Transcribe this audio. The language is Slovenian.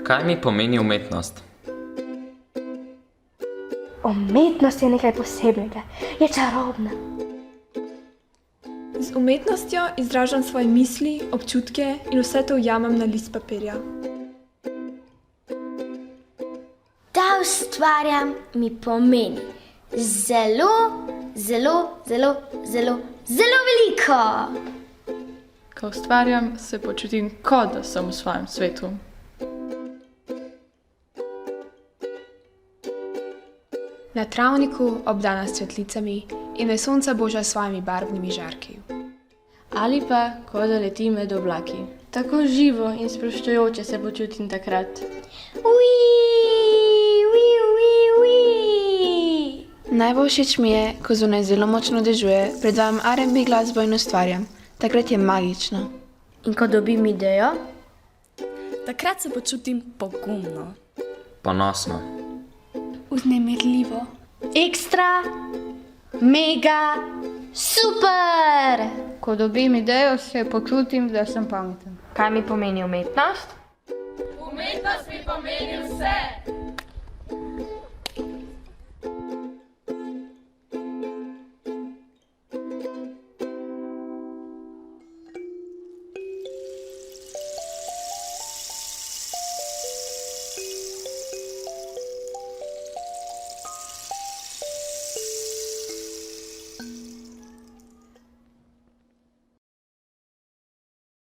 Kaj mi pomeni umetnost? Umetnost je nekaj posebnega, je čarobna. Z umetnostjo izražam svoje misli, občutke in vse to ujamem na list papirja. Da ustvarjam mi pomeni zelo, zelo, zelo, zelo, zelo veliko. Ko ustvarjam, se počutim, kot da sem v svojem svetu. Na travniku obdana s cvetlicami in me sonce boža s svojimi barvnimi žarki. Ali pa, ko da letim med oblaki. Tako živo in sproščujoče se počutim takrat. Najbolj všeč mi je, ko zunaj zelo močno dežuje, predvajam R&B glasbo in ustvarjam. Takrat je magično. In ko dobim idejo, Takrat se počutim pogumno. Ponosno. Vznemirljivo. ekstra, mega, super! Ko dobim idejo, se počutim, da sem pameten. Kaj mi pomeni umetnost? Umetnost mi pomeni vse.